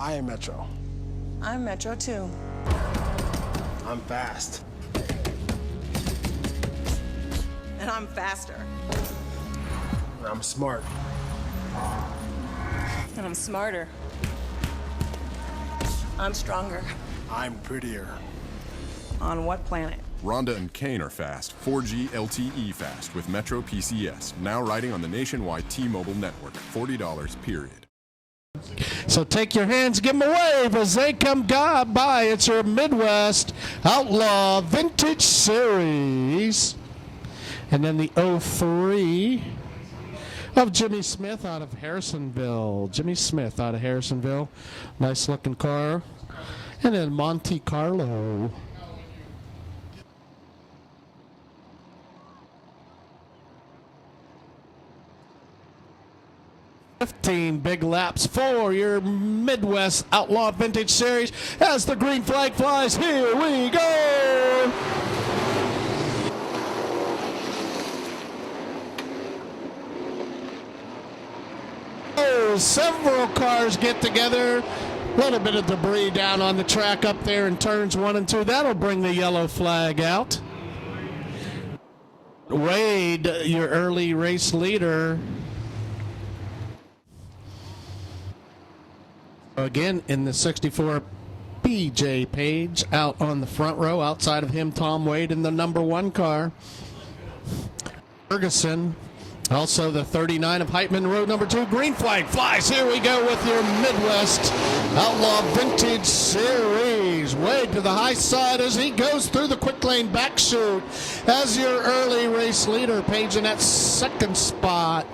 I am Metro. I'm Metro too. I'm fast. And I'm faster. And I'm smart. And I'm smarter. I'm stronger. I'm prettier. On what planet? Rhonda and Kane are fast, 4G LTE fast with Metro PCS, now riding on the nationwide T-Mobile network, $40 period. So take your hands, give them a wave as they come by. It's your Midwest Outlaw Vintage Series. And then the 03 of Jimmy Smith out of Harrisonville. Jimmy Smith out of Harrisonville. Nice looking car. And then Monte Carlo. Big laps for your Midwest Outlaw Vintage Series as the green flag flies. Here we go. Oh, several cars get together. A little bit of debris down on the track up there in turns 1 and 2. That'll bring the yellow flag out. Wade, your early race leader. Again, in the 64, BJ Page out on the front row. Outside of him, Tom Wade in the number 1 car. Ferguson, also the 39 of Heitman, road number 2. Green flag flies. Here we go with your Midwest Outlaw Vintage Series. Wade to the high side as he goes through the quick lane back chute as your early race leader. Page in that 2nd spot.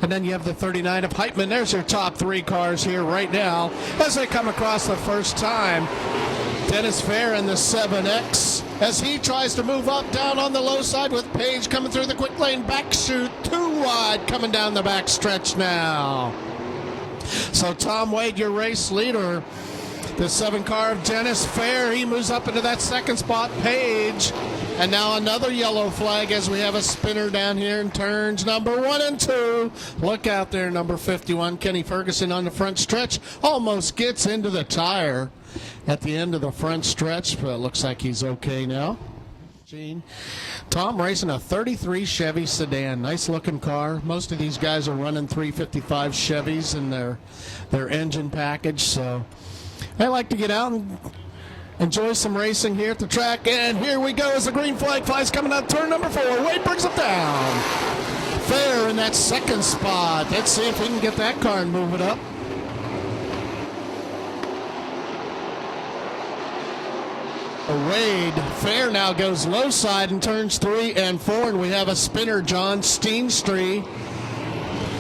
And then you have the 39 of Heitman. There's your top 3 cars here right now as they come across the first time. Dennis Fair in the 7X as he tries to move up down on the low side with Page coming through the quick lane back chute. 2 wide coming down the back stretch now. So Tom Wade, your race leader. The 7 car of Dennis Fair, he moves up into that 2nd spot. Page. And now another yellow flag as we have a spinner down here in turns number 1 and 2. Look out there, number 51, Kenny Ferguson on the front stretch. Almost gets into the tire at the end of the front stretch, but it looks like he's okay now. Tom racing a 33 Chevy sedan. Nice looking car. Most of these guys are running 355 Chevys in their engine package, so they like to get out and enjoy some racing here at the track. And here we go as the green flag flies coming out turn number 4. Wade brings it down. Fair in that 2nd spot. Let's see if we can get that car and move it up. Wade Fair now goes low side in turns 3 and 4. And we have a spinner, John Steenstrie.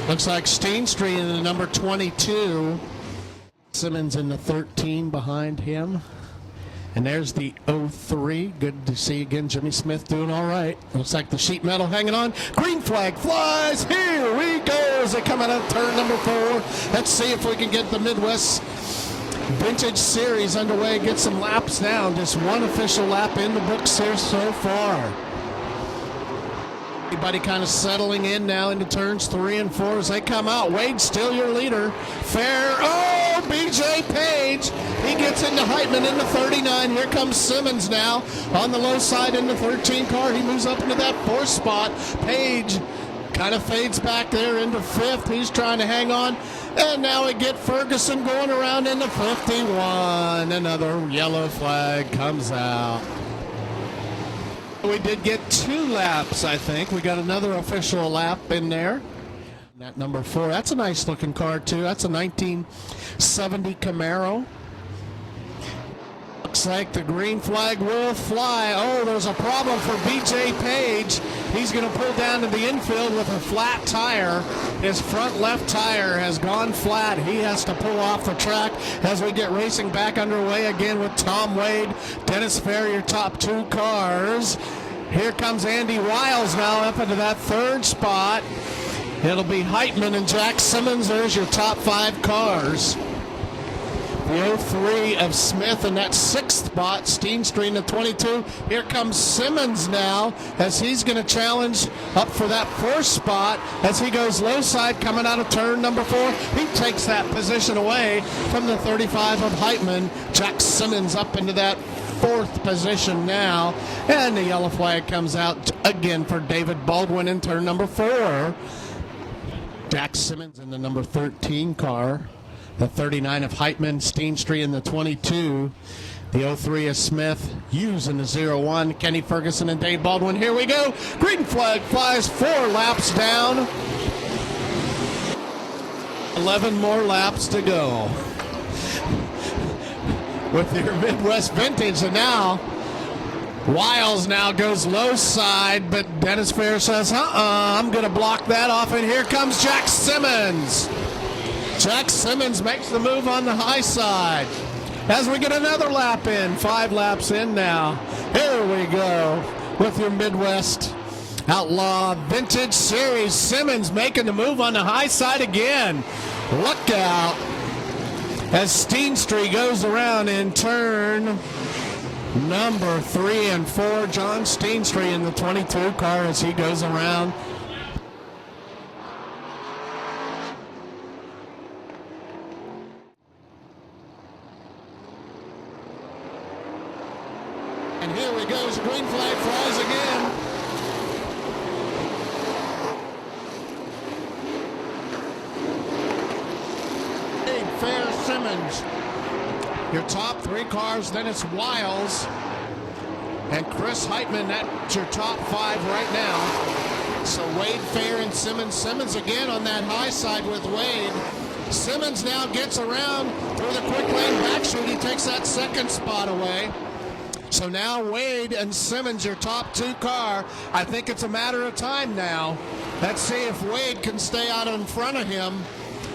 Looks like Steenstrie in the number 22. Simmons in the 13 behind him. And there's the 03. Good to see again Jimmy Smith doing all right. Looks like the sheet metal hanging on. Green flag flies. Here we go as they come out of turn number 4. Let's see if we can get the Midwest Vintage Series underway. Get some laps down. Just 1 official lap in the books here so far. Everybody kind of settling in now into turns 3 and 4 as they come out. Wade still your leader. Fair. Oh, BJ Page. He gets into Heitman in the 39. Here comes Simmons now on the low side in the 13 car. He moves up into that 4th spot. Page kind of fades back there into 5th. He's trying to hang on. And now we get Ferguson going around in the 51. Another yellow flag comes out. We did get 2 laps, I think. We got another official lap in there. That number 4, that's a nice looking car too. That's a 1970 Camaro. Looks like the green flag will fly. Oh, there's a problem for BJ Page. He's going to pull down to the infield with a flat tire. His front left tire has gone flat. He has to pull off the track as we get racing back underway again with Tom Wade, Dennis Fair, your top 2 cars. Here comes Andy Wiles now up into that 3rd spot. It'll be Heitman and Jack Simmons. There's your top 5 cars. The 03 of Smith in that 6th spot. Steenstreet in the 22. Here comes Simmons now as he's going to challenge up for that 4th spot as he goes low side coming out of turn number 4. He takes that position away from the 35 of Heitman. Jack Simmons up into that 4th position now. And the yellow flag comes out again for David Baldwin in turn number 4. Jack Simmons in the number 13 car. The 39 of Heitman, Steenstreet in the 22. The 03 of Smith, Hughes in the 01. Kenny Ferguson and Dave Baldwin. Here we go. Green flag flies 4 laps down. 11 more laps to go. With your Midwest Vintage, and now Wiles now goes low side, but Dennis Fair says, I'm going to block that off, and here comes Jack Simmons. Jack Simmons makes the move on the high side as we get another lap in. 5 laps in now. Here we go with your Midwest Outlaw Vintage Series. Simmons making the move on the high side again. Look out as Steenstreet goes around in turn number 3 and 4. John Steenstreet in the 22 car as he goes around. And here we go, the green flag flies again. Fair Simmons. Your top 3 cars, then it's Wiles and Chris Heitman. That's your top 5 right now. So Wade, Fair, and Simmons. Simmons again on that high side with Wade. Simmons now gets around through the quick lane backshoot. He takes that 2nd spot away. So now Wade and Simmons, your top 2 car. I think it's a matter of time now. Let's see if Wade can stay out in front of him.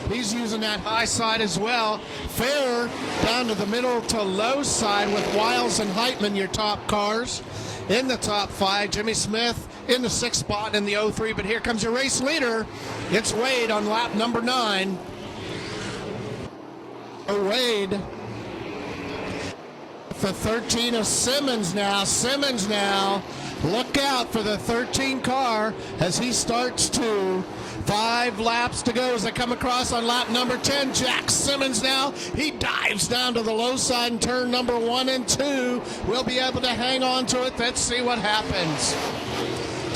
He's using that high side as well. Fair down to the middle to low side with Wiles and Heitman, your top cars. In the top 5, Jimmy Smith in the 6th spot in the 03. But here comes your race leader. It's Wade on lap number 9. Wade. The 13 of Simmons now. Simmons now. Look out for the 13 car as he starts to. 5 laps to go as they come across on lap number 10. Jack Simmons now. He dives down to the low side in turn number 1 and 2. We'll be able to hang on to it. Let's see what happens.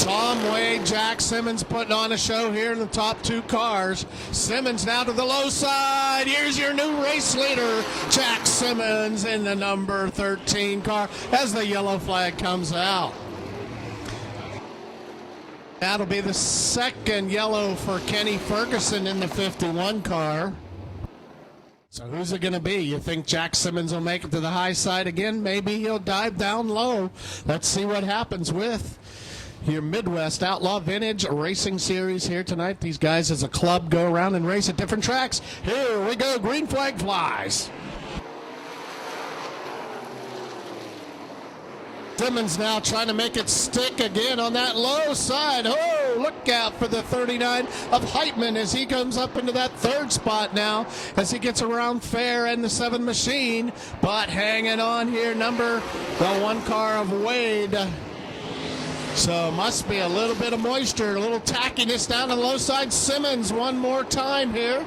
Tom Wade, Jack Simmons putting on a show here in the top 2 cars. Simmons now to the low side. Here's your new race leader, Jack Simmons in the number 13 car as the yellow flag comes out. That'll be the 2nd yellow for Kenny Ferguson in the 51 car. So who's it going to be? You think Jack Simmons will make it to the high side again? Maybe he'll dive down low. Let's see what happens with your Midwest Outlaw Vintage Racing Series here tonight. These guys as a club go around and race at different tracks. Here we go. Green flag flies. Simmons now trying to make it stick again on that low side. Oh, look out for the 39 of Heitman as he comes up into that 3rd spot now as he gets around Fair and the 7 machine. But hanging on here, the 1 car of Wade. So must be a little bit of moisture, a little tackiness down the low side. Simmons one more time here.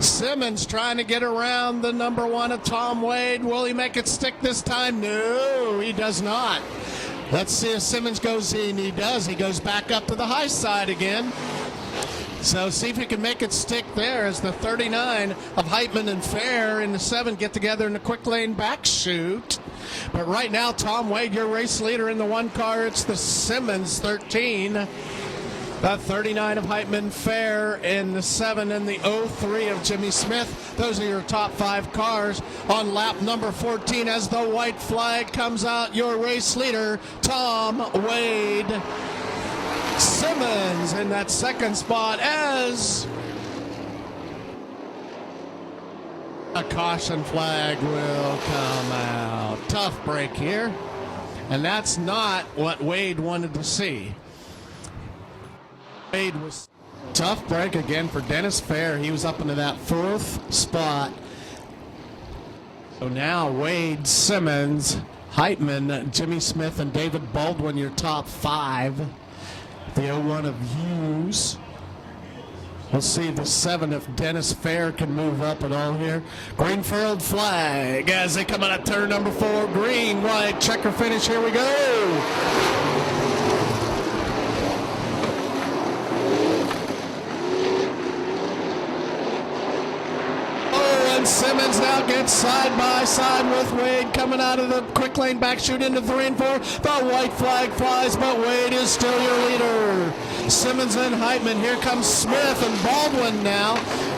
Simmons trying to get around the number 1 of Tom Wade. Will he make it stick this time? No, he does not. Let's see if Simmons goes in. He does. He goes back up to the high side again. So see if he can make it stick there as the 39 of Heitman and Fair in the 7 get together in the quick lane back shoot. But right now, Tom Wade, your race leader in the 1 car. It's the Simmons 13. The 39 of Heitman, Fair in the 7, and the 03 of Jimmy Smith. Those are your top 5 cars on lap number 14 as the white flag comes out. Your race leader, Tom Wade. Simmons in that 2nd spot as a caution flag will come out. Tough break here. And that's not what Wade wanted to see. Wade was tough break again for Dennis Fair. He was up into that 4th spot So now Wade, Simmons, Heitman, Jimmy Smith, and David Baldwin, your top 5. The 01 of Hughes. We'll see the 7 if Dennis Fair can move up at all here. Greenfield flag as they come out of turn number 4. Green, white, checker finish. Here we go. Simmons now gets side by side with Wade coming out of the quick lane back shoot into 3 and 4. The white flag flies, but Wade is still your leader. Simmons and Heitman. Here comes Smith and Baldwin now.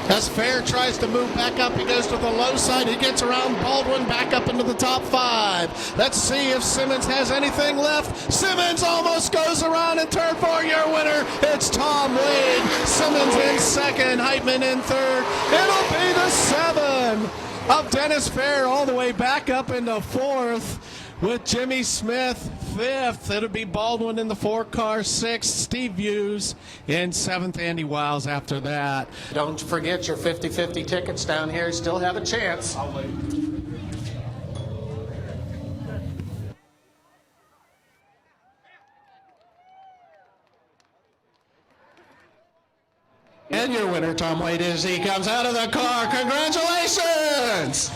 As Fair tries to move back up, he goes to the low side. He gets around Baldwin back up into the top 5. Let's see if Simmons has anything left. Simmons almost goes around in turn 4. Your winner, it's Tom Wade. Simmons in second, Heitman in third. It'll be the 7 of Dennis Fair all the way back up into 4th with Jimmy Smith 5th. It'll be Baldwin in the 4 car 6th, Steve Hughes in 7th, Andy Wiles after that. Don't forget your 50-50 tickets down here. You still have a chance. I'll wait. And your winner, Tom Wade, as he comes out of the car. Congratulations!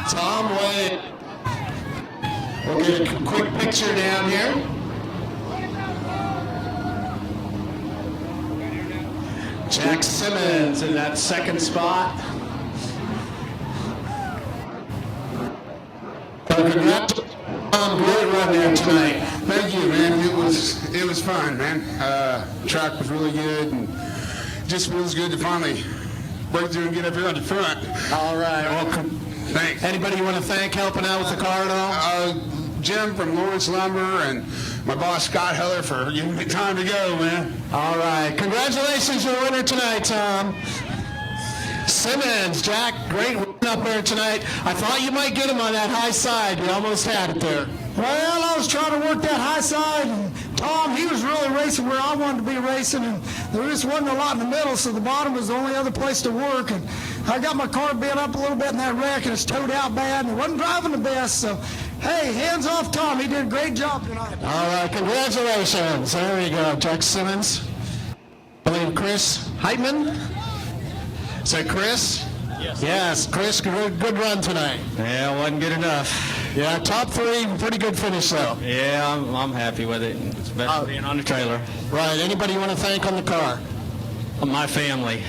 Tom Wade. We'll get a quick picture down here. Jack Simmons in that second spot. Great run there tonight. Thank you, man. It was fun, man. Track was really good, and just feels good to finally break through and get up here on the front. All right. Welcome. Thanks. Anybody you want to thank helping out with the car at all? Jim from Lawrence Lumber and my boss Scott Heller for giving me time to go, man. All right. Congratulations, your winner tonight, Tom. Simmons, Jack, great run up there tonight. I thought you might get him on that high side. You almost had it there. Well, I was trying to work that high side, and Tom, he was really racing where I wanted to be racing, and there just wasn't a lot in the middle, so the bottom was the only other place to work, and I got my car bent up a little bit in that wreck, and it's towed out bad, and it wasn't driving the best, so, hey, hands off Tom. He did a great job tonight. All right, congratulations. There you go, Jack Simmons. I believe Chris Heitman. Is that Chris? Yes. Yes, Chris, good run tonight. Yeah, it wasn't good enough. Yeah, top 3, pretty good finish though. Yeah, I'm happy with it. It's better being on the trailer. Right, anybody you want to thank on the car? My family.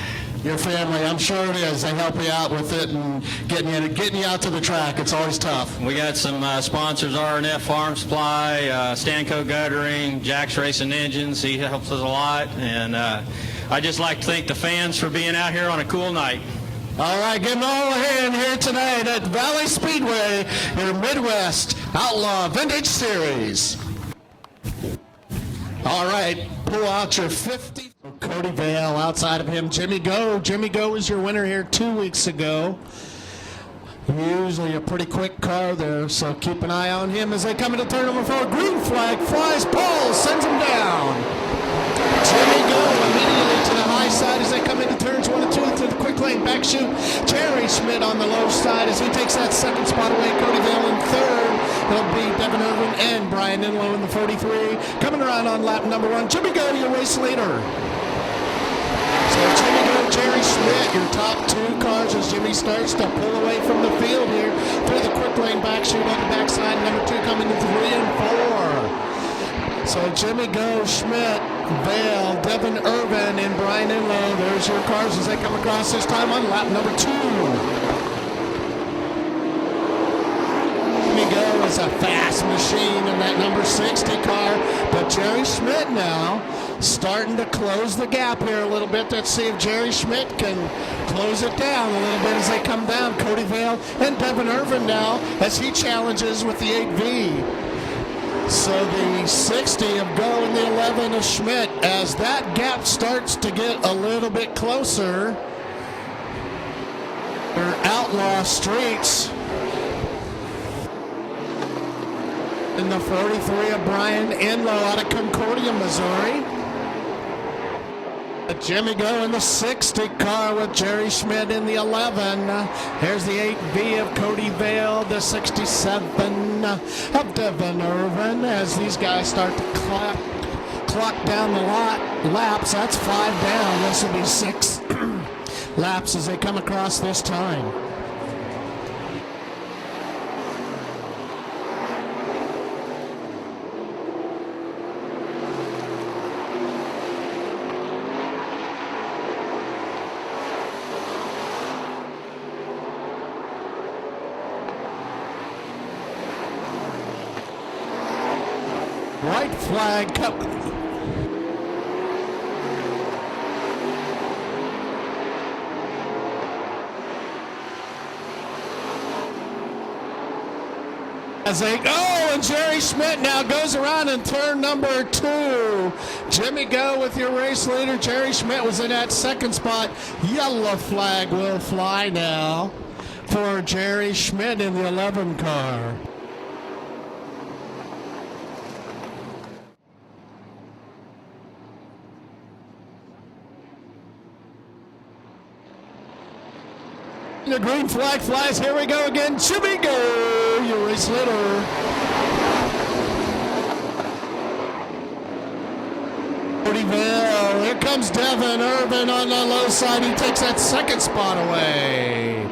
Your family, I'm sure it is. They help you out with it and getting you out to the track. It's always tough. We got some sponsors, R&F Farm Supply, Stanco Guttering, Jack's Racing Engines. He helps us a lot. And I'd just like to thank the fans for being out here on a cool night. All right, give them all a hand here tonight at Valley Speedway, your Midwest Outlaw Vintage Series. All right, pull out your 50. Cody Vale outside of him. Jimmy Go. Jimmy Go was your winner here 2 weeks ago. Usually a pretty quick car there, so keep an eye on him as they come into turn number 4. Green flag flies. Paul sends him down. Jimmy Go immediately to the high side as they come into turns 1 and 2 to the quick lane back shoot. Jerry Schmidt on the low side as he takes that second spot away. Cody Vale in third. It'll be Devin Irvin and Brian Inlow in the 43. Coming around on lap number 1. Jimmy Go, your race leader. So Jimmy Go, Jerry Schmidt, your top 2 cars as Jimmy starts to pull away from the field here through the quick lane back shoot on the backside. Number 2 coming to 3 and 4. So Jimmy Go, Schmidt, Vale, Devin Irvin, and Brian Inlow. There's your cars as they come across this time on lap number 2. Jimmy Go is a fast machine in that number 60 car, but Jerry Schmidt now starting to close the gap here a little bit. Let's see if Jerry Schmidt can close it down a little bit as they come down. Cody Vale and Devin Irvin now as he challenges with the 8V. So the 60 of Go and the 11 of Schmidt as that gap starts to get a little bit closer. They're Outlaw Streets. In the 43 of Brian Inlow out of Concordia, Missouri. Jimmy Go in the 60 car with Jerry Schmidt in the 11. Here's the 8V of Cody Vale, the 67 of Devin Irvin as these guys start to clock down the laps. That's 5 down. This will be 6 laps as they come across this time. White flag cup. As they go, and Jerry Schmidt now goes around in turn number 2. Jimmy Go with your race leader. Jerry Schmidt was in that second spot. Yellow flag will fly now for Jerry Schmidt in the 11 car. The green flag flies. Here we go again. Jimmy Go, your race leader. Cody Vale. Here comes Devin Irvin on the low side. He takes that second spot away.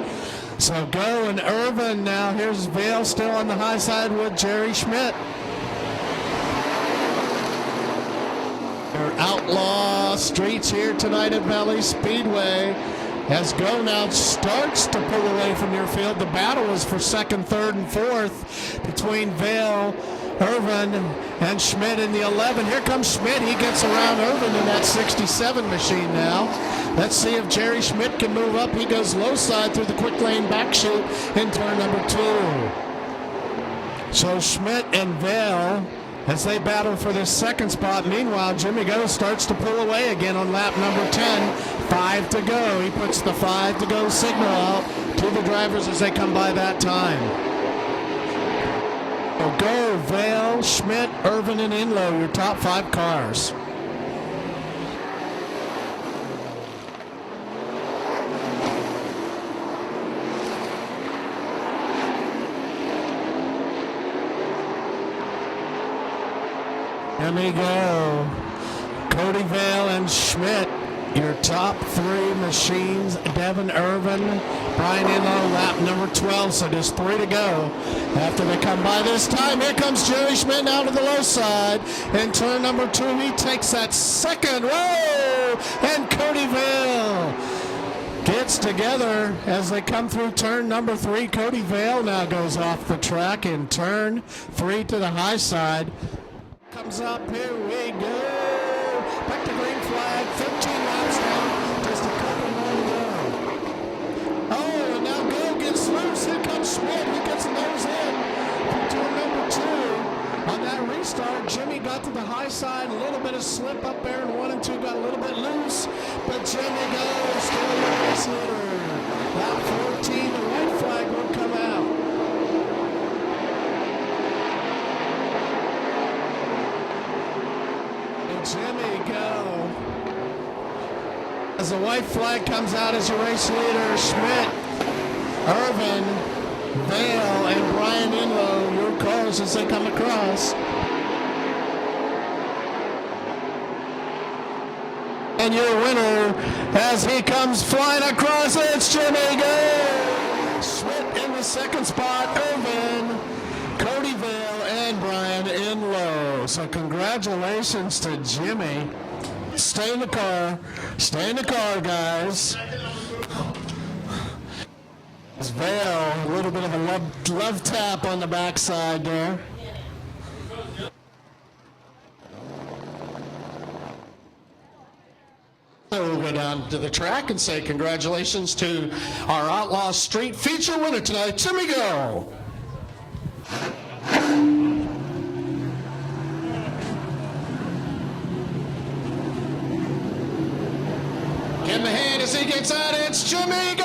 So Go and Irvin now. Here's Vale still on the high side with Jerry Schmidt. Outlaw streets here tonight at Valley Speedway. As Go now starts to pull away from your field. The battle is for second, third, and fourth between Vale, Irvin, and Schmidt in the 11. Here comes Schmidt. He gets around Irvin in that 67 machine now. Let's see if Jerry Schmidt can move up. He goes low side through the quick lane back chute in turn number 2. So Schmidt and Vale as they battle for this second spot. Meanwhile, Jimmy Go starts to pull away again on lap number 10. 5 to go. He puts the 5 to go signal out to the drivers as they come by that time. So Go, Vale, Schmidt, Irvin, and Inlow, your top 5 cars. Jimmy Go, Cody Vale, and Schmidt, your top 3 machines. Devin Irvin, Brian Inlow, lap number 12, so just 3 to go. After they come by this time, here comes Jerry Schmidt now to the low side. In turn number 2, he takes that second. Whoa! And Cody Vale gets together as they come through turn number 3. Cody Vale now goes off the track in turn 3 to the high side. Comes up, here we go. Back to green flag, 15 laps down, just a couple more to go. Oh, and now Go gets loose. Here comes Schmidt. He gets nose in for turn number 2. On that restart, Jimmy got to the high side, a little bit of slip up there, and 1 and 2 got a little bit loose, but Jimmy Go still the race leader. Lap 14, the white flag will come out. Jimmy Go. As the white flag comes out as your race leader, Schmidt, Irvin, Vale, and Brian Inlow, your cars as they come across. And your winner, as he comes flying across, it's Jimmy Go. Schmidt in the second spot, Irvin, Cody Vale, and Brian Inlow. So congratulations to Jimmy. Stay in the car. Stay in the car, guys. It's Vale, a little bit of a love tap on the backside there. So we'll go down to the track and say congratulations to our Outlaw Street feature winner tonight, Jimmy Go. Give him a hand as he gets out. It's Jimmy Go.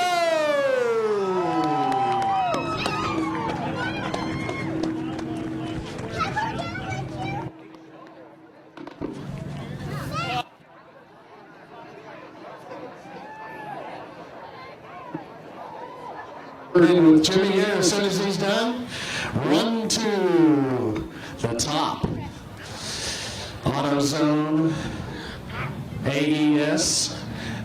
In with Jimmy here as soon as he's done. Run to the top. AutoZone, AES,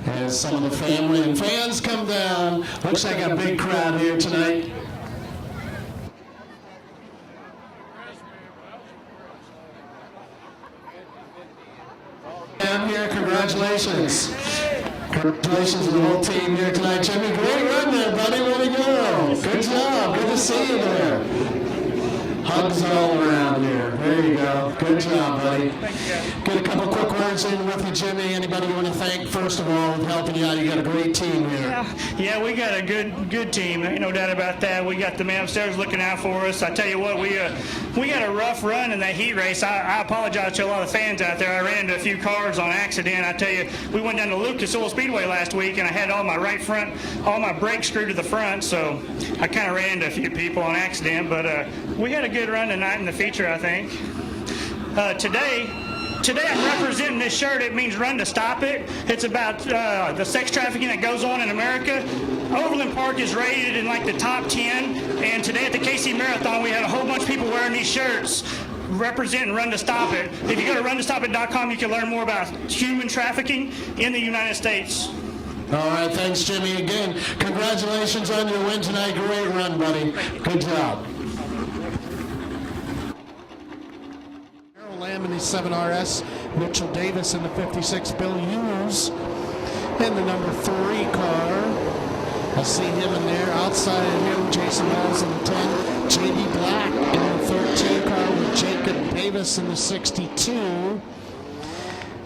as some of the family and fans come down. Looks like a big crowd here tonight. Down here, congratulations. Congratulations to the whole team here tonight. Jimmy, great run there, buddy. Way to go. Good job. Good to see you there. Hugs all around here. There you go. Good job, buddy. Get a couple quick words in with you, Jimmy. Anybody you want to thank, first of all, with helping you out? You got a great team here. Yeah, we got a good team. Ain't no doubt about that. We got the man upstairs looking out for us. I tell you what, we got a rough run in that heat race. I apologize to a lot of fans out there. I ran into a few cars on accident. I tell you, we went down to Lucas Oil Speedway last week, and I had all my right front, all my brakes screwed to the front, so I kind of ran into a few people on accident. But we had a good run tonight in the feature, I think. Today I'm representing this shirt. It means Run to Stop It. It's about the sex trafficking that goes on in America. Overland Park is rated in like the top 10, and today at the KC Marathon we had a whole bunch of people wearing these shirts representing Run to Stop It. If you go to runtostopit.com, you can learn more about human trafficking in the United States. All right, thanks, Jimmy. Again, congratulations on your win tonight. Great run, buddy. Good job. Lamb in the 7RS, Mitchell Davis in the 56, Bill Hughes in the number 3 car. I see him in there. Outside of him, Jason Miles in the 10, J.D. Black in the 13 car with Jacob Davis in the 62.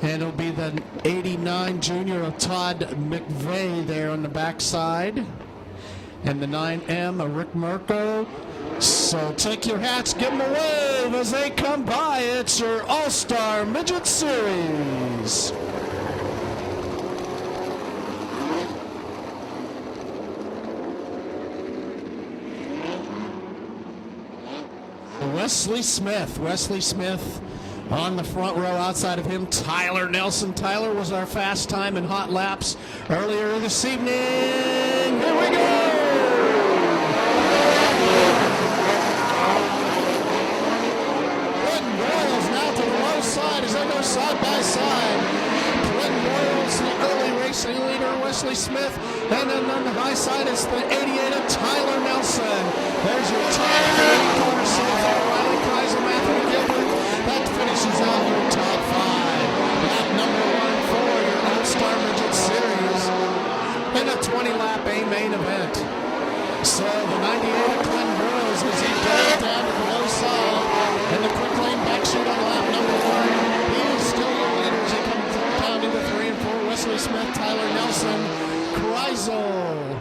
And it'll be the 89 junior of Todd McVeigh there on the backside. And the 9M of Rick Mirko. So take your hats, give them a wave as they come by. It's your All-Star Midget Series. Wesley Smith on the front row. Outside of him, Tyler Nelson. Tyler was our fast time in hot laps earlier this evening. Here we go. As they go side by side, Clinton Boyles, the early racing leader, Wesley Smith, and then on the high side is the 88 of Tyler Nelson. There's your top 3 corner so far. Riley Kaiser, Matthew Gilbert. That finishes out your top 5. Lap number 1 for your All-Star Midget Series in a 20-lap A main event. So the 98 of Clinton Boyles as he goes down to the low side, and the quick lane backshoot on lap number 1. Wesley Smith, Tyler Nelson, Kreisel.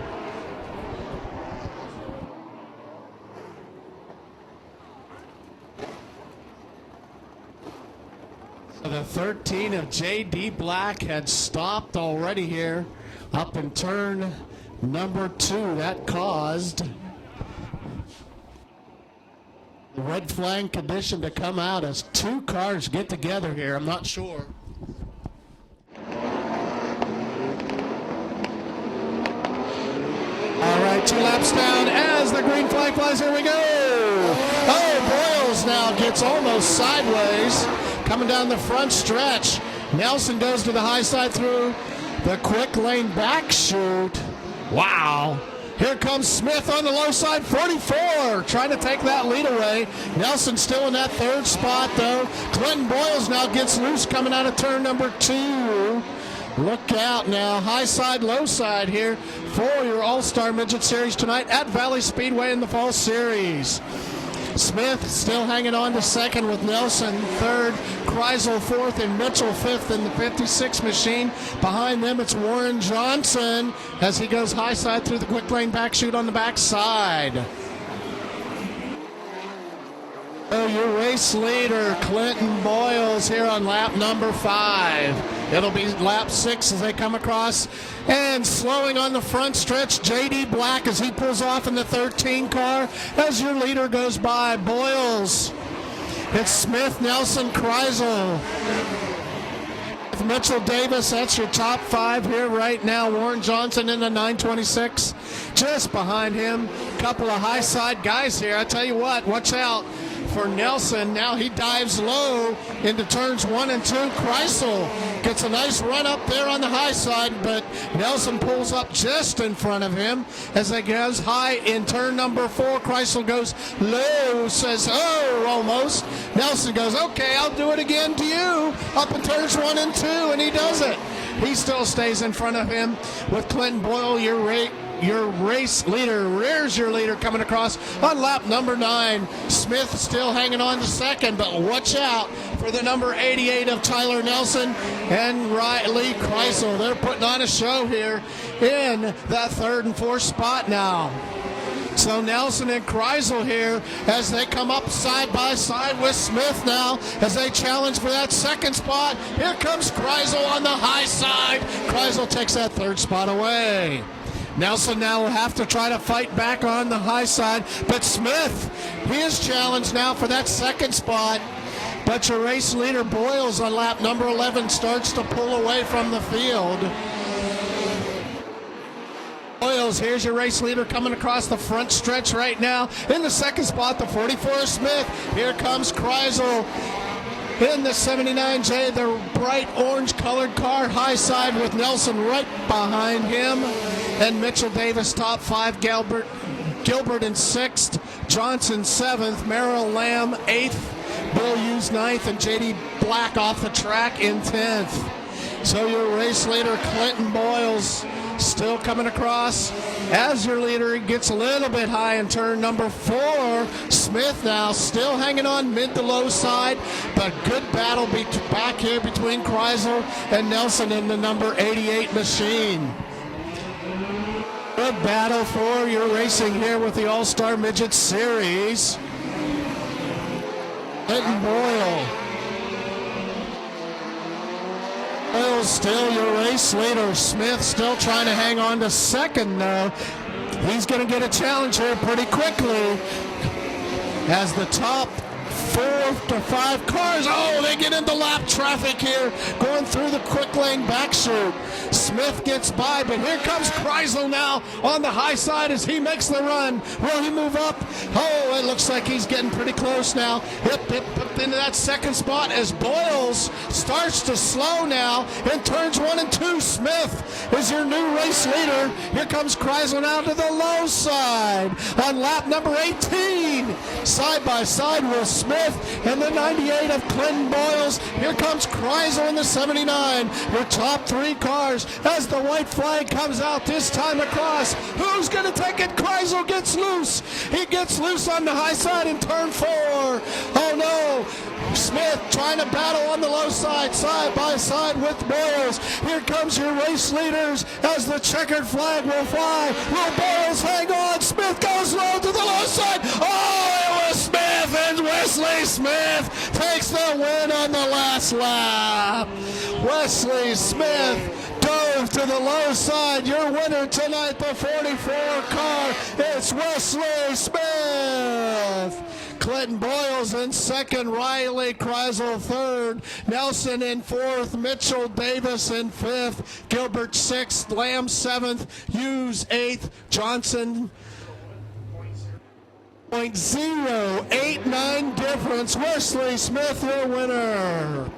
The 13 of J.D. Black had stopped already here up in turn number 2. That caused the red flag condition to come out as 2 cars get together here. I'm not sure. All right, 2 laps down as the green flag flies. Here we go. Oh, Boyles now gets almost sideways. Coming down the front stretch. Nelson goes to the high side through the quick lane back shoot. Wow. Here comes Smith on the low side, 44, trying to take that lead away. Nelson still in that 3rd spot, though. Clinton Boyles now gets loose coming out of turn number 2. Look out now, high side, low side here for your All-Star Midget Series tonight at Valley Speedway in the Fall Series. Smith still hanging on to 2nd with Nelson 3rd, Kreisel 4th, and Mitchell 5th in the 56 machine. Behind them, it's Warren Johnson as he goes high side through the quick lane back shoot on the backside. Oh, your race leader, Clinton Boyles, here on lap number 5. It'll be lap 6 as they come across. And slowing on the front stretch, J.D. Black as he pulls off in the 13 car as your leader goes by. Boyles. It's Smith, Nelson, Kreisel. Mitchell Davis. That's your top 5 here right now. Warren Johnson in the 926. Just behind him, a couple of high side guys here. I tell you what, watch out for Nelson. Now he dives low into turns 1 and 2. Kreisel gets a nice run up there on the high side, but Nelson pulls up just in front of him as he goes high in turn number 4. Kreisel goes low, says, oh, almost. Nelson goes, okay, I'll do it again to you. Up in turns 1 and 2, and he does it. He still stays in front of him with Clinton Boyle, your race leader. Rears your leader coming across on lap number 9. Smith still hanging on to second, but watch out for the number 88 of Tyler Nelson and Riley Kreisel. They're putting on a show here in that 3rd and 4th spot now. So Nelson and Kreisel here as they come up side by side with Smith now as they challenge for that 2nd spot. Here comes Kreisel on the high side. Kreisel takes that 3rd spot away. Nelson now will have to try to fight back on the high side, but Smith, he is challenged now for that 2nd spot. But your race leader Boyles on lap number 11 starts to pull away from the field. Boyles, here's your race leader coming across the front stretch right now. In the 2nd spot, the 44 Smith. Here comes Kreisel in the 79J, the bright orange colored car, high side with Nelson right behind him. And Mitchell Davis top 5, Gilbert in 6th, Johnson 7th, Merrill Lamb 8th, Bill Hughes 9th, and JD Black off the track in 10th. So your race leader Clinton Boyles still coming across as your leader. He gets a little bit high in turn number 4. Smith now still hanging on mid to low side, but good battle back here between Kreisel and Nelson in the number 88 machine. Good battle for your racing here with the All-Star Midget Series. Clinton Boyle. Boyle still your race leader. Smith still trying to hang on to 2nd though. He's going to get a challenge here pretty quickly as the top 4 to 5 cars. Oh, they get into lap traffic here, going through the quick lane back chute. Smith gets by, but here comes Kreisel now on the high side as he makes the run. Will he move up? Oh, it looks like he's getting pretty close now. Hip into that 2nd spot as Boyles starts to slow now in turns 1 and 2. Smith is your new race leader. Here comes Kreisel now to the low side on lap number 18. Side by side with Smith and the 98 of Clinton Boyles. Here comes Kreisel in the 79. Your top 3 cars as the white flag comes out this time across. Who's going to take it? Kreisel gets loose. He gets loose on the high side in turn 4. Oh no. Smith trying to battle on the low side, side by side with Boyles. Here comes your race leaders as the checkered flag will fly. Will Boyles hang on? Smith goes low to the low side. Oh, it was Smith, and Wesley Smith takes the win on the last lap. Wesley Smith dove to the low side. Your winner tonight, the 44 car, it's Wesley Smith. Clinton Boyles in 2nd, Riley Kreisel 3rd, Nelson in 4th, Mitchell Davis in 5th, Gilbert 6th, Lamb 7th, Hughes 8th, Johnson 0.089 difference. Wesley Smith, your winner.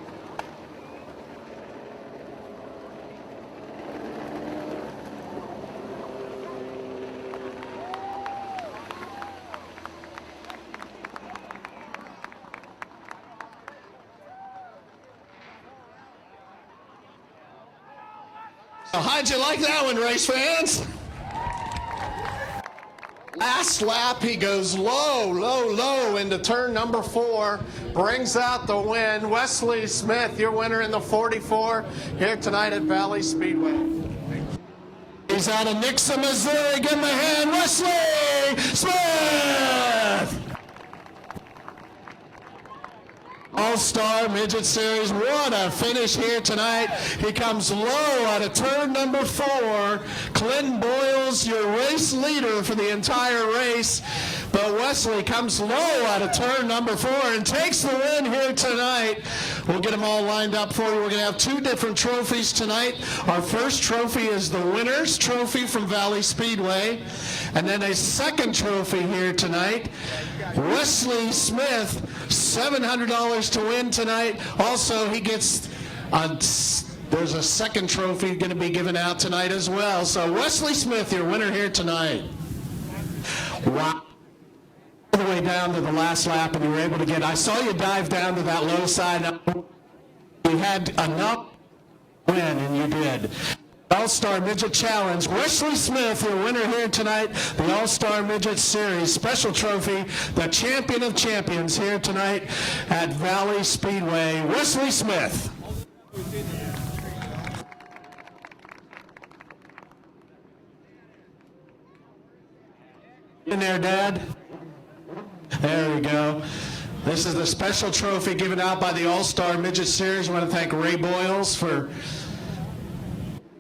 How'd you like that one, race fans? Last lap, he goes low into turn number 4, brings out the win. Wesley Smith, your winner in the 44 here tonight at Valley Speedway. He's out of Nixa, Missouri. Give him a hand, Wesley Smith! All-Star Midget Series. What a finish here tonight. He comes low out of turn number 4. Clinton Boyles, your race leader for the entire race. But Wesley comes low out of turn number 4 and takes the win here tonight. We'll get them all lined up for you. We're going to have 2 different trophies tonight. Our first trophy is the winner's trophy from Valley Speedway. And then a second trophy here tonight. Wesley Smith, $700 to win tonight. Also, he gets there's a second trophy going to be given out tonight as well. So Wesley Smith, your winner here tonight. Wow. All the way down to the last lap, and you were able to get, I saw you dive down to that low side. You had enough to win, and you did. All-Star Midget Challenge. Wesley Smith, your winner here tonight, the All-Star Midget Series special trophy, the champion of champions here tonight at Valley Speedway. Wesley Smith. In there, Dad. There we go. This is the special trophy given out by the All-Star Midget Series. I want to thank Ray Boyles for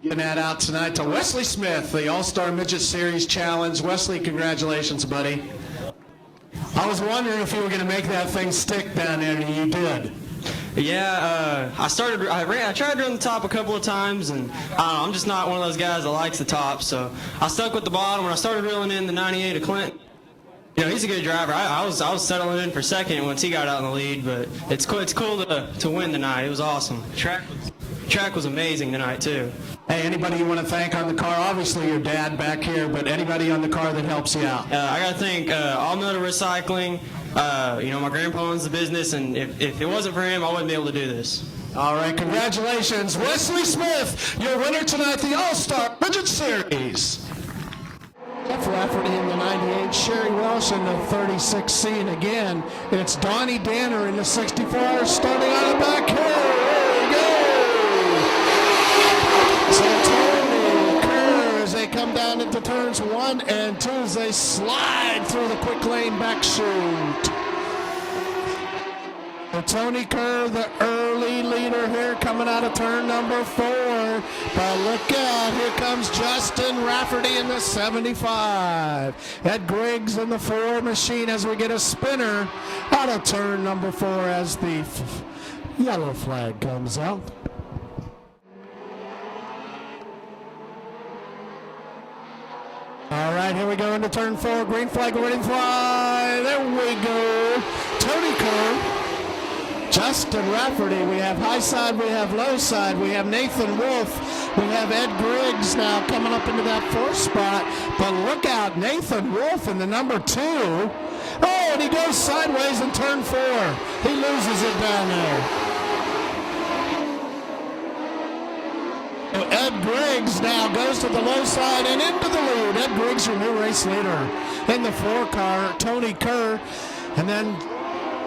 giving that out tonight to Wesley Smith, the All-Star Midget Series Challenge. Wesley, congratulations, buddy. I was wondering if you were going to make that thing stick down there, and you did. Yeah, I tried to run the top a couple of times, and I'm just not one of those guys that likes the top, so I stuck with the bottom. When I started reeling in the 98 of Clinton, you know, he's a good driver. I was settling in for second once he got out in the lead, but it's cool to win tonight. It was awesome. Track was amazing tonight too. Hey, anybody you want to thank on the car? Obviously your dad back here, but anybody on the car that helps you out? I got to thank All Metal Recycling. You know, my grandpa owns the business, and if it wasn't for him, I wouldn't be able to do this. All right, congratulations. Wesley Smith, your winner tonight, the All-Star Midget Series. Jeff Rafferty in the 98, Sherry Welsh in the 36 scene. Again, it's Donnie Danner in the 64, starting on the back here. There we go. So Tony Kerr, as they come down into turns 1 and 2, as they slide through the quick lane back chute. So Tony Kerr, the early leader here, coming out of turn number 4. But look out, here comes Justin Rafferty in the 75. Ed Griggs in the 4 machine as we get a spinner out of turn number 4 as the yellow flag comes out. All right, here we go into turn 4. Green flag ready to fly. There we go. Tony Kerr. Justin Rafferty, we have high side, we have low side, we have Nathan Wolf, we have Ed Griggs now coming up into that 4th spot, but look out, Nathan Wolf in the number 2. Oh, and he goes sideways in turn 4. He loses it down there. Ed Griggs now goes to the low side and into the lead. Ed Griggs, your new race leader. In the 4 car, Tony Kerr, and then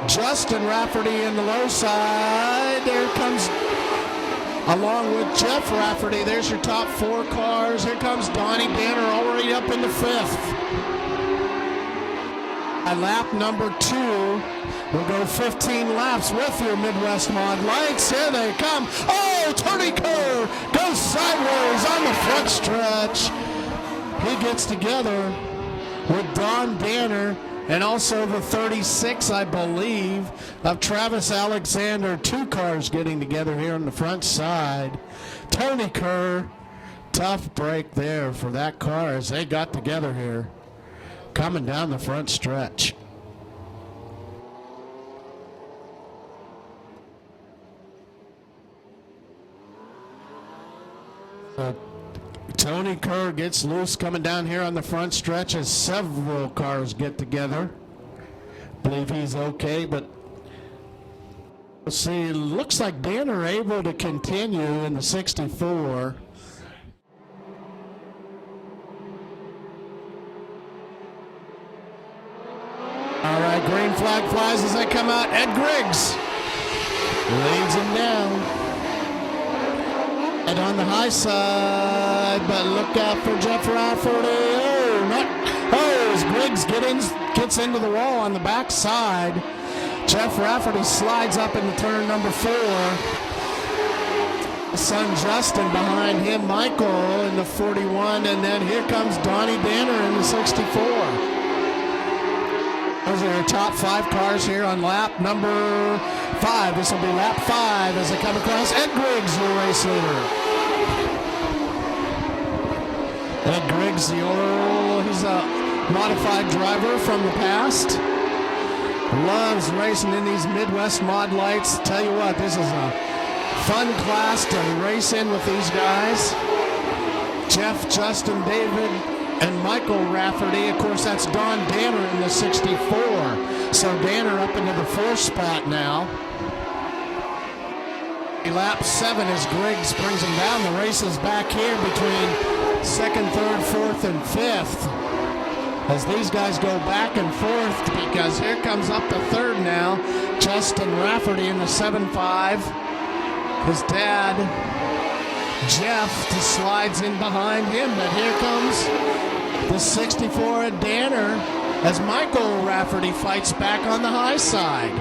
Justin Rafferty in the low side. There comes, along with Jeff Rafferty, there's your top 4 cars. Here comes Donnie Danner already up into 5th. At lap number 2, we'll go 15 laps with your Midwest Mod lights. Here they come. Oh, Tony Kerr goes sideways on the front stretch. He gets together with Don Danner and also the 36, I believe, of Travis Alexander. 2 cars getting together here on the front side. Tony Kerr, tough break there for that car as they got together here, coming down the front stretch. Tony Kerr gets loose coming down here on the front stretch as several cars get together. Believe he's okay, but we'll see. It looks like Danner able to continue in the 64. All right, green flag flies as they come out. Ed Griggs leads him down. And on the high side, but look out for Jeff Rafferty. As Griggs gets into the wall on the back side. Jeff Rafferty slides up into turn number 4. Son Justin behind him, Michael in the 41, and then here comes Donnie Danner in the 64. Those are your top 5 cars here on lap number 5. This will be lap 5 as they come across. Ed Griggs, your race leader. Ed Griggs, he's a modified driver from the past. Loves racing in these Midwest mod lights. Tell you what, this is a fun class to race in with these guys. Jeff, Justin, David, and Michael Rafferty. Of course, that's Don Danner in the 64. So Danner up into the 4th spot now. Lap 7 as Griggs brings him down. The race is back here between 2nd, 3rd, 4th, and 5th. As these guys go back and forth, because here comes up the 3rd now. Justin Rafferty in the 7.5. His dad, Jeff, just slides in behind him, but here comes the 64 at Danner as Michael Rafferty fights back on the high side.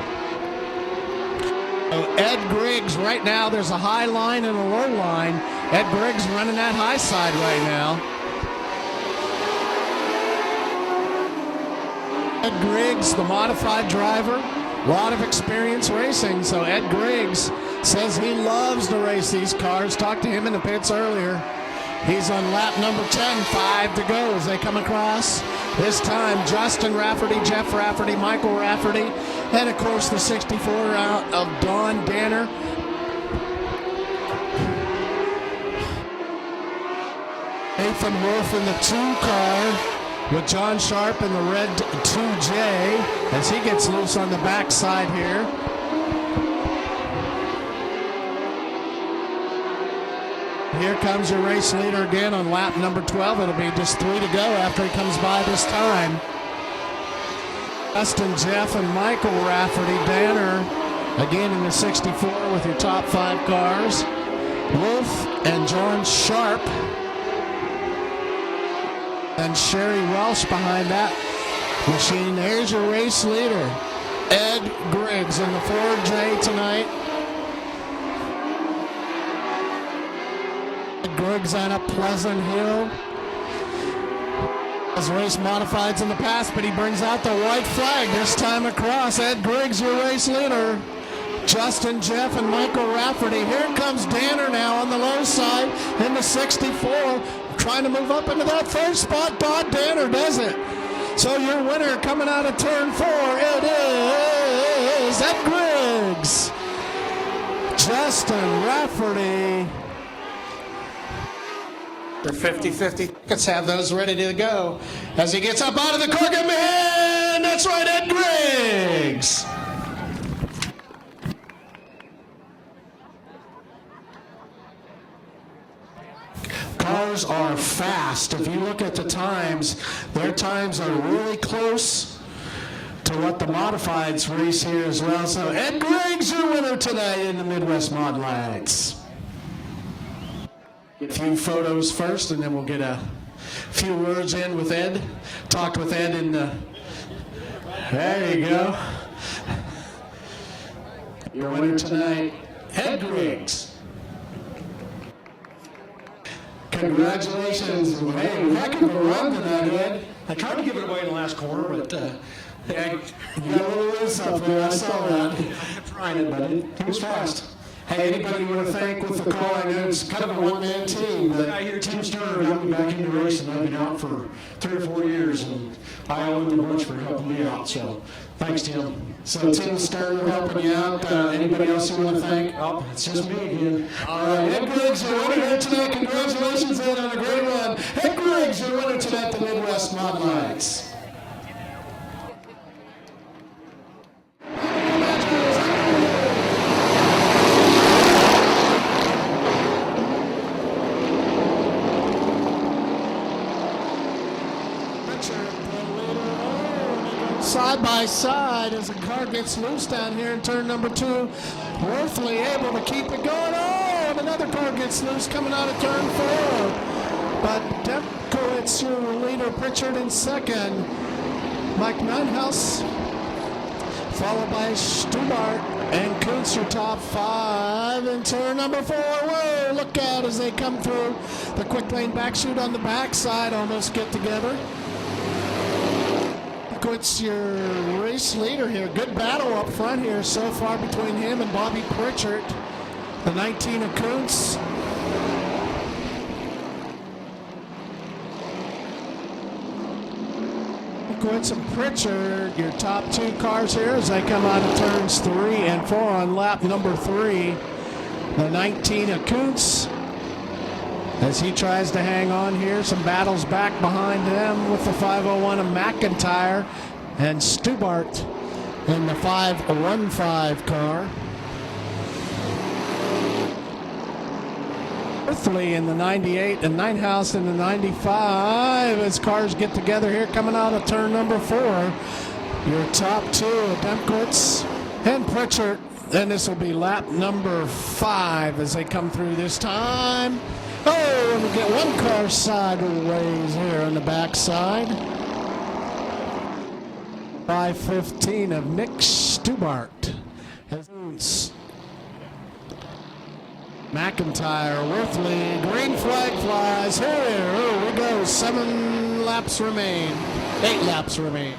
So Ed Griggs, right now there's a high line and a low line. Ed Griggs running that high side right now. Ed Griggs, the modified driver, a lot of experience racing, so Ed Griggs says he loves to race these cars. Talked to him in the pits earlier. He's on lap number 10, 5 to go as they come across. This time, Justin Rafferty, Jeff Rafferty, Michael Rafferty, and of course the 64 out of Don Danner. Nathan Wolf in the 2 car with John Sharp in the red 2J as he gets loose on the backside here. Here comes your race leader again on lap number 12. It'll be just 3 to go after he comes by this time. Justin, Jeff, and Michael Rafferty, Danner, again in the 64 with your top 5 cars. Wolf and John Sharp. And Sherry Welsh behind that machine. There's your race leader, Ed Griggs in the 4J tonight. Griggs on up Pleasant Hill. Has raced modifieds in the past, but he brings out the white flag this time across. Ed Griggs, your race leader. Justin, Jeff, and Michael Rafferty. Here comes Danner now on the low side in the 64, trying to move up into that 3rd spot. Don Danner does it. So your winner coming out of turn 4, it is Ed Griggs. Justin Rafferty. 50-50. Let's have those ready to go. As he gets up out of the car, give him a hand. That's right, Ed Griggs. Cars are fast. If you look at the times, their times are really close to what the modifieds race here as well. So Ed Griggs, your winner tonight in the Midwest Mod Lights. Get a few photos first, and then we'll get a few words in with Ed. Talked with Ed in the... There you go. Your winner tonight, Ed Griggs. Congratulations. Hey, heck of a run tonight, Ed. I tried to give it away in the last corner, but Yeah, you got a little loose up there. I saw that. I kept trying it, but it was fast. Hey, anybody you want to thank with the call? I know it's kind of a one-man team, but I hear Tim Sterner got me back into racing. I've been out for 3 or 4 years, and I owe him a bunch for helping me out. So, thanks, Tim. So Tim Sterner helping you out. Anybody else you want to thank? Oh, it's just me again. All right, Ed Griggs, your winner here tonight. Congratulations, Ed, on a great run. Ed Griggs, your winner tonight, the Midwest Mod Lights. Side by side as the car gets loose down here in turn number 2. Worthley able to keep it going. Oh, and another car gets loose coming out of turn 4. But Demkowitz, your leader, Pritchard in second. Mike Nunhouse followed by Stubart and Kuntz, your top 5 in turn number 4. Whoa, look out as they come through the quick lane backshoot on the backside, almost get together. Kuntz, your race leader here. Good battle up front here so far between him and Bobby Pritchard, the 19 of Kuntz. Kuntz and Pritchard, your top 2 cars here as they come out of turns 3 and 4 on lap number 3. The 19 of Kuntz as he tries to hang on here. Some battles back behind him with the 501 of McIntyre and Stubart in the 515 car. Earthly in the 98 and Ninehouse in the 95 as cars get together here coming out of turn number 4. Your top 2, Demkowitz and Pritchard. Then this will be lap number 5 as they come through this time. Oh, and we get one car sideways here on the backside. 515 of Nick Stubart. McIntyre, Worthley, green flag flies. Here we go. 7 laps remain. 8 laps remain.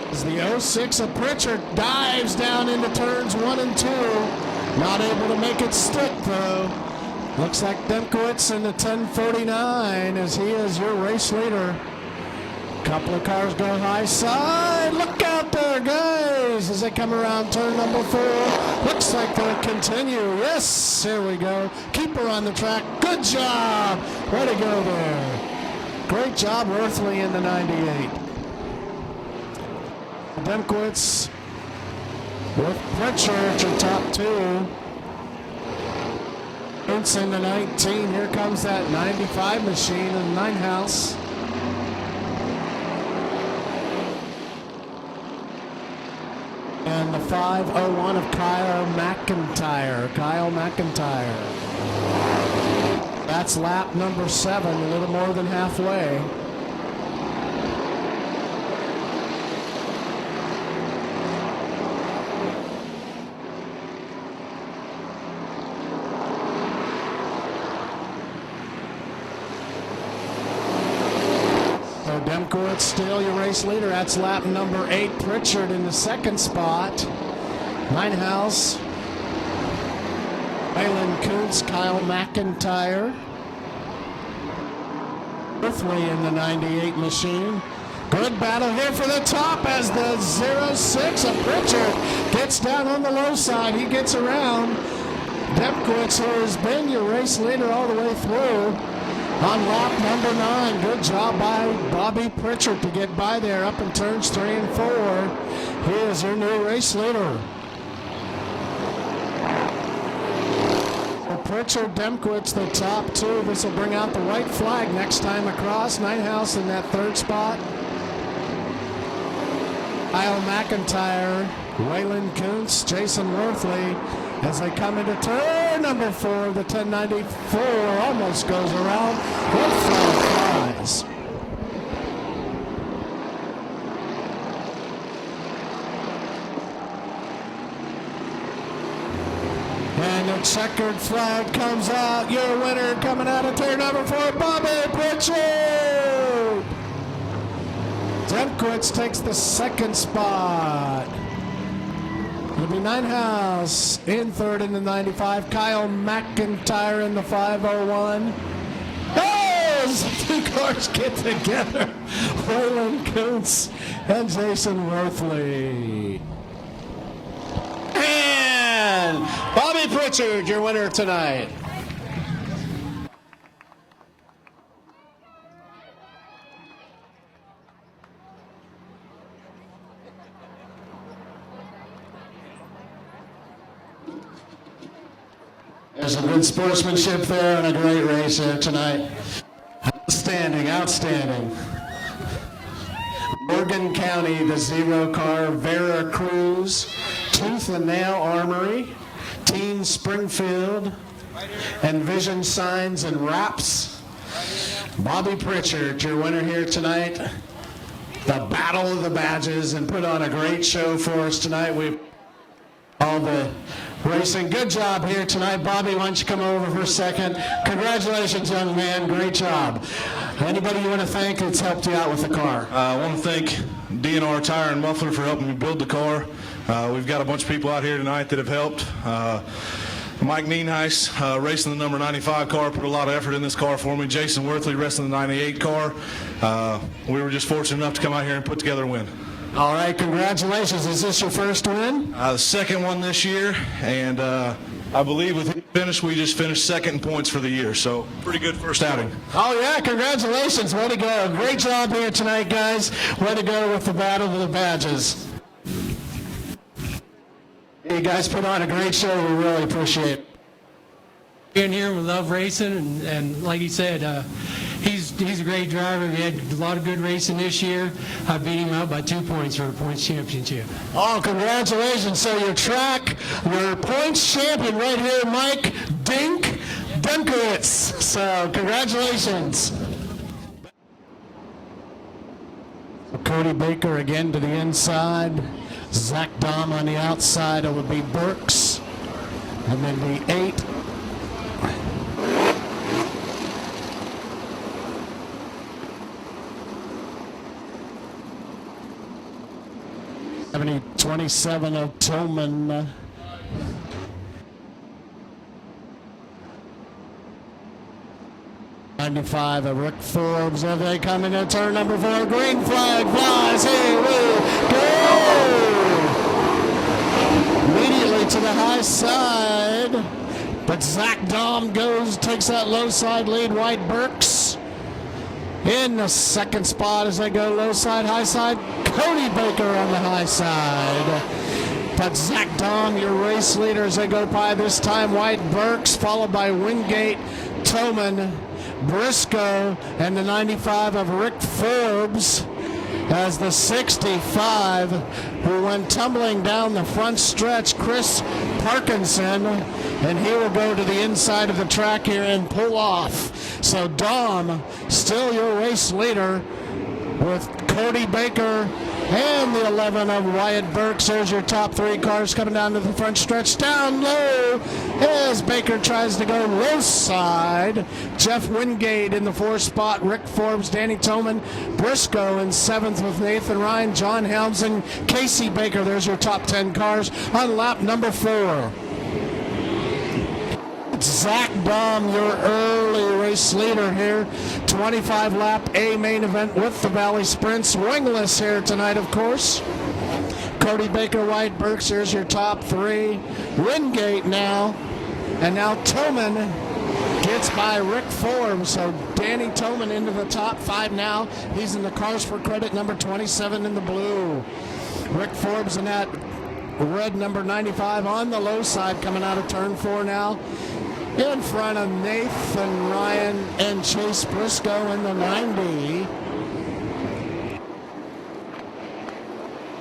As the 06 of Pritchard dives down into turns 1 and 2. Not able to make it stick though. Looks like Demkowitz in the 1049 as he is your race leader. Couple of cars go high side. Look out there, guys, as they come around turn number 4. Looks like they'll continue. Yes, here we go. Keep her on the track. Good job. Way to go there. Great job, Worthley in the 98. Demkowitz with Pritchard, your top 2. Kuntz in the 19. Here comes that 95 machine in the Ninehouse. And the 501 of Kyle McIntyre. That's lap number 7, a little more than halfway. Demkowitz still your race leader. That's lap number 8. Pritchard in the 2nd spot. Ninehouse, Waylon Kuntz, Kyle McIntyre. Worthley in the 98 machine. Good battle here for the top as the 06 of Pritchard gets down on the low side. He gets around. Demkowitz, who has been your race leader all the way through, on lap number 9. Good job by Bobby Pritchard to get by there up in turns 3 and 4. He is your new race leader. For Pritchard, Demkowitz, the top 2. This will bring out the white flag next time across. Ninehouse in that 3rd spot. Kyle McIntyre, Waylon Kuntz, Jason Worthley as they come into turn number 4. The 1094 almost goes around. One flag flies. And the checkered flag comes out. Your winner coming out of turn number 4, Bobby Pritchard. Demkowitz takes the 2nd spot. It'll be Ninehouse in 3rd in the 95. Kyle McIntyre in the 501. Oh, as the 2 cars get together. Waylon Kuntz and Jason Worthley. And Bobby Pritchard, your winner tonight. There's some good sportsmanship there and a great race here tonight. Outstanding. Morgan County, the 0 car, Vera Cruz, Tooth and Nail Armory, Teen Springfield, and Vision Signs and Wraps. Bobby Pritchard, your winner here tonight. the Battle of the Badges and put on a great show for us tonight. We all the racing. Good job here tonight. Bobby, why don't you come over for a second? Congratulations, young man. Great job. Anybody you want to thank that's helped you out with the car? I want to thank DNR Tire and Muffler for helping me build the car. We've got a bunch of people out here tonight that have helped. Mike Nienhuis, racing the number 95 car, put a lot of effort in this car for me. Jason Worthley, racing the 98 car. We were just fortunate enough to come out here and put together a win. All right, congratulations. Is this your first win? The second one this year, and I believe with him finish, we just finished second in points for the year, so pretty good first outing. Oh, yeah, congratulations. Way to go. Great job here tonight, guys. Way to go with the Battle of the Badges. You guys put on a great show. We really appreciate it. Being here, we love racing, and like he said, he's a great driver. We had a lot of good racing this year. I beat him out by 2 points for the points championship. Oh, congratulations. So your points champion right here, Mike Dunkerwitz. So congratulations. Cody Baker again to the inside. Zach Dahm on the outside. It would be Burks. And then the 8. '70 27 of Tillman. '95 of Rick Forbes. As they come into turn number 4, green flag flies. Here we go! Immediately to the high side, but Zach Dahm takes that low side lead. White Burks in the second spot as they go low side, high side. Cody Baker on the high side. But Zach Dahm, your race leader as they go by this time. White Burks, followed by Wingate, Toman, Briscoe, and the 95 of Rick Forbes as the 65 who went tumbling down the front stretch, Chris Parkinson, and he will go to the inside of the track here and pull off. So Dahm, still your race leader with Cody Baker and the 11 of Wyatt Burks. There's your top 3 cars coming down to the front stretch. Down low as Baker tries to go low side. Jeff Wingate in the 4th spot. Rick Forbes, Danny Toman, Briscoe in 7th with Nathan Ryan, John Helms, and Casey Baker. There's your top 10 cars on lap number 4. Zach Dahm, your early race leader here. 25 lap A main event with the Valley Sprints. Wingless here tonight, of course. Cody Baker, White Burks, here's your top 3. Wingate now. And now Toman gets by Rick Forbes. So Danny Toman into the top 5 now. He's in the Cars for Credit number 27 in the blue. Rick Forbes in that red number 95 on the low side coming out of turn 4 now. In front of Nathan Ryan and Chase Briscoe in the 90.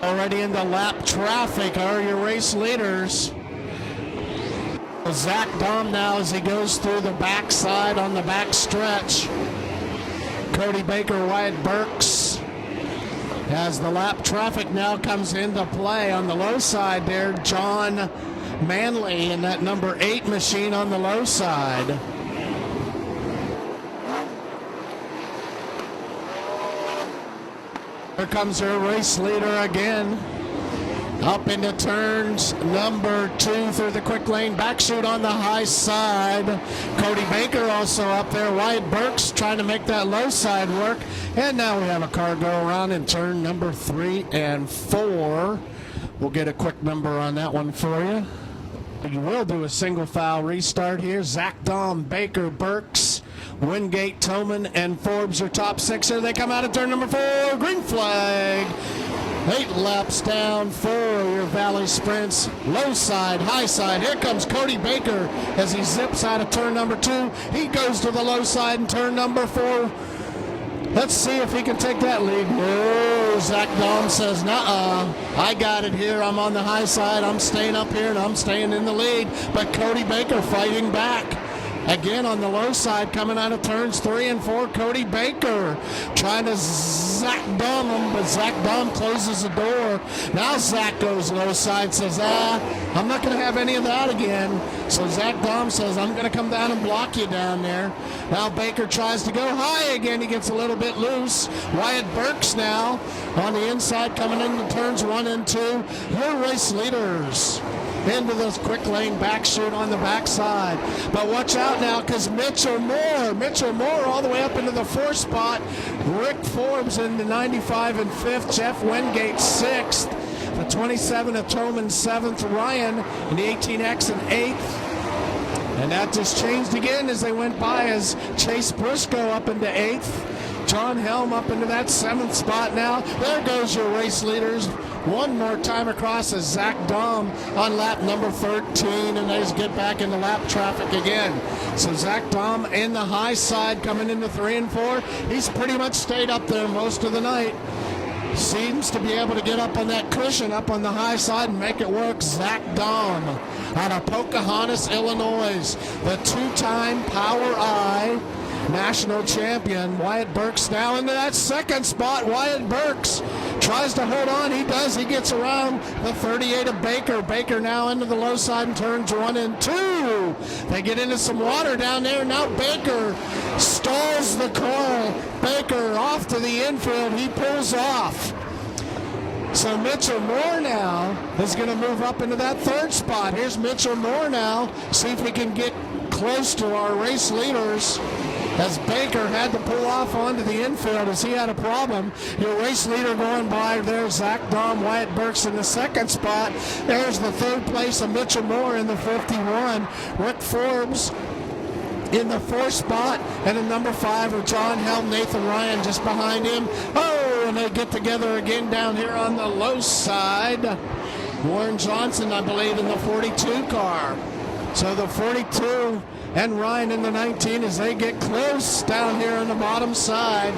Already in the lap traffic are your race leaders. Zach Dahm now as he goes through the backside on the back stretch. Cody Baker, Wyatt Burks. As the lap traffic now comes into play on the low side there, John Manley in that number 8 machine on the low side. Here comes her race leader again. Up into turns number 2 through the quick lane. Back chute on the high side. Cody Baker also up there. Wyatt Burks trying to make that low side work. And now we have a car go around in turn number 3 and 4. We'll get a quick number on that one for you. You will do a single file restart here. Zach Dahm, Baker, Burks, Wingate, Toman, and Forbes are top 6 here. They come out of turn number 4. Green flag. 8 laps down for your Valley Sprints. Low side, high side. Here comes Cody Baker as he zips out of turn number 2. He goes to the low side in turn number 4. Let's see if he can take that lead. No, Zach Dahm says, nuh-uh. I got it here. I'm on the high side. I'm staying up here, and I'm staying in the lead. But Cody Baker fighting back Again on the low side, coming out of turns 3 and 4, Cody Baker trying to Zach Dom him, but Zach Dom closes the door. Now Zach goes low side, says, I'm not going to have any of that again. So Zach Dom says, I'm going to come down and block you down there. Now Baker tries to go high again. He gets a little bit loose. Wyatt Burks now on the inside, coming into turns 1 and 2. Your race leaders into this quick lane back chute on the backside. But watch out now, because Mitchell Moore all the way up into the 4th spot. Rick Forbes in the 95 and 5th. Jeff Wingate 6th. The 27 of Toman 7th. Ryan in the 18X and 8th. And that just changed again as they went by, as Chase Briscoe up into 8th. John Helm up into that 7th spot now. There goes your race leaders. One more time across as Zach Dom on lap number 13, and they just get back into lap traffic again. So Zach Dom in the high side coming into 3 and 4. He's pretty much stayed up there most of the night. Seems to be able to get up on that cushion up on the high side and make it work. Zach Dom out of Pocahontas, Illinois, the 2-time Power I national champion. Wyatt Burks now into that 2nd spot. Wyatt Burks tries to hold on. He does. He gets around the 38 of Baker. Baker now into the low side in turns 1 and 2. They get into some water down there. Now Baker stalls the car. Baker off to the infield. He pulls off. So Mitchell Moore now is going to move up into that 3rd spot. Here's Mitchell Moore now. See if we can get close to our race leaders, as Baker had to pull off onto the infield as he had a problem. Your race leader going by there, Zach Dom. Wyatt Burks in the 2nd spot. There's the 3rd place of Mitchell Moore in the 51. Rick Forbes in the 4th spot, and in number 5 of John Helm, Nathan Ryan just behind him. Oh, and they get together again down here on the low side. Warren Johnson, I believe, in the 42 car. So the 42 and Ryan in the 19 as they get close down here on the bottom side.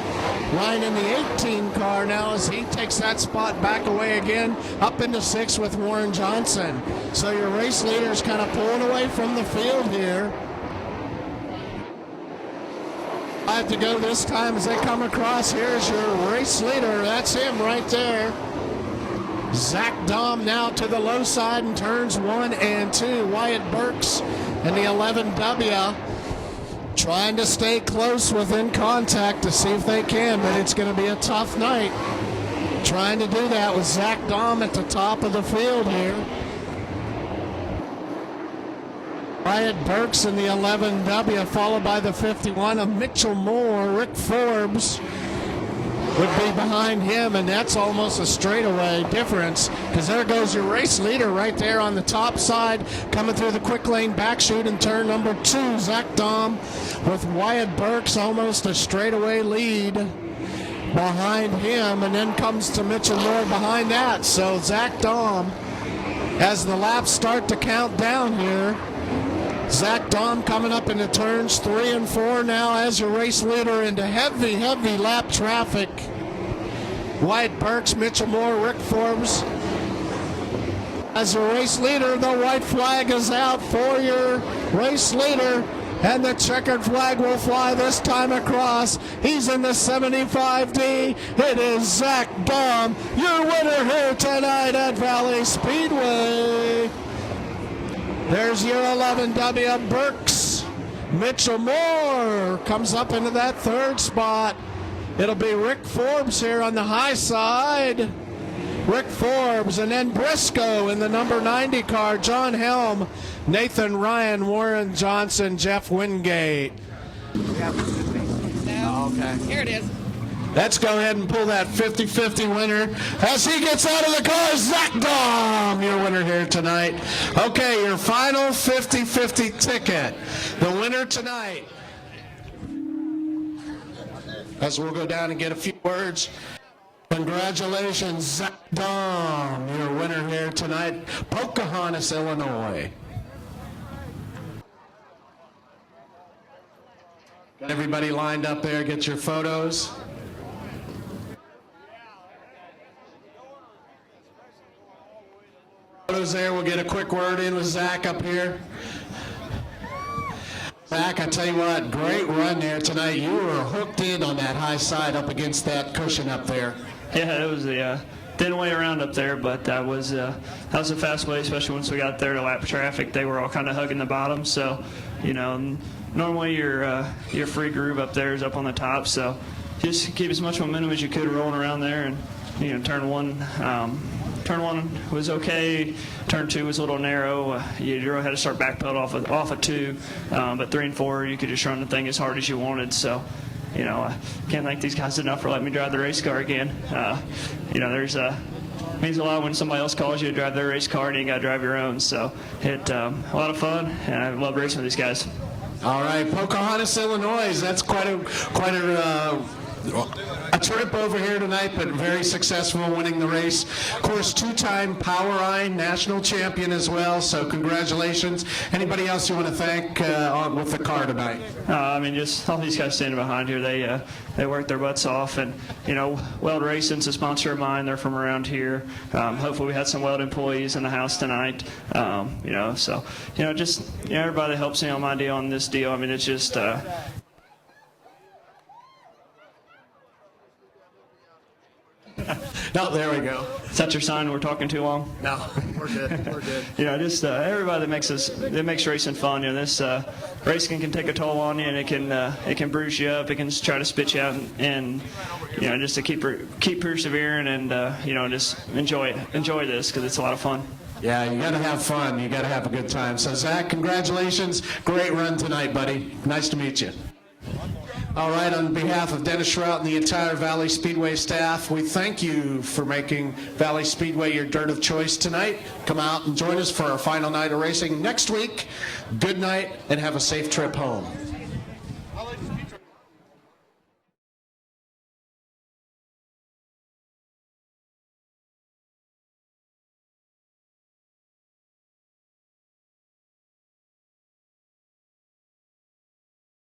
Ryan in the 18 car now as he takes that spot back away again, up into 6 with Warren Johnson. So your race leaders kind of pulling away from the field here. 5 to go this time as they come across. Here's your race leader. That's him right there. Zach Dom now to the low side in turns 1 and 2. Wyatt Burks and the 11W trying to stay close within contact to see if they can, but it's going to be a tough night trying to do that with Zach Dom at the top of the field here. Wyatt Burks in the 11W, followed by the 51 of Mitchell Moore. Rick Forbes would be behind him, and that's almost a straightaway difference, because there goes your race leader right there on the top side, coming through the quick lane back chute in turn number 2. Zach Dom with Wyatt Burks almost a straightaway lead behind him, and then comes to Mitchell Moore behind that. So Zach Dom, as the laps start to count down here, Zach Dom coming up into turns 3 and 4 now as your race leader into heavy lap traffic. Wyatt Burks, Mitchell Moore, Rick Forbes as your race leader. The white flag is out for your race leader, and the checkered flag will fly this time across. He's in the 75D. It is Zach Dom, your winner here tonight at Valley Speedway. There's your 11W Burks. Mitchell Moore comes up into that 3rd spot. It'll be Rick Forbes here on the high side. Rick Forbes, and then Briscoe in the number 90 car. John Helm, Nathan Ryan, Warren Johnson, Jeff Wingate. Okay. Here it is. Let's go ahead and pull that 50-50 winner as he gets out of the car. Zach Dom, your winner here tonight. Okay, your final 50-50 ticket. The winner tonight, as we'll go down and get a few words. Congratulations, Zach Dom, your winner here tonight, Pocahontas, Illinois. Got everybody lined up there. Get your photos. Photos there. We'll get a quick word in with Zach up here. Zach, I tell you what, great run there tonight. You were hooked in on that high side up against that cushion up there. Yeah, it was a thin way around up there, but that was a fast way, especially once we got there to lap traffic. They were all kind of hugging the bottom, so, you know, normally your free groove up there is up on the top, so just keep as much momentum as you could rolling around there, and, you know, turn one was okay. Turn 2 was a little narrow. You really had to start backpedal off of 2, but 3 and 4 you could just run the thing as hard as you wanted. So, you know, I can't thank these guys enough for letting me drive the race car again. You know, there's means a lot when somebody else calls you to drive their race car and you got to drive your own. So it a lot of fun, and I love racing with these guys. All right, Pocahontas, Illinois. That's quite a trip over here tonight, but very successful, winning the race. Of course, 2-time PowerEye national champion as well, so congratulations. Anybody else you want to thank with the car tonight? I mean, just all these guys standing behind here, they work their butts off, and, you know, Weld Racing's a sponsor of mine. They're from around here. Hopefully we had some Weld employees in the house tonight. You know, so, you know, just, you know, everybody that helps me on my deal, on this deal. I mean, it's just No, there we go. Is that your sign we're talking too long? No, we're good. We're good. You know, just everybody that makes racing fun. You know, this racing can take a toll on you, and it can bruise you up. It can try to spit you out, and you know, just to keep persevering, and you know, just enjoy this, because it's a lot of fun. Yeah, you got to have fun. You got to have a good time. So, Zach, congratulations. Great run tonight, buddy. Nice to meet you. All right, on behalf of Dennis Schrout and the entire Valley Speedway staff, we thank you for making Valley Speedway your dirt of choice tonight. Come out and join us for our final night of racing next week. Good night, and have a safe trip home.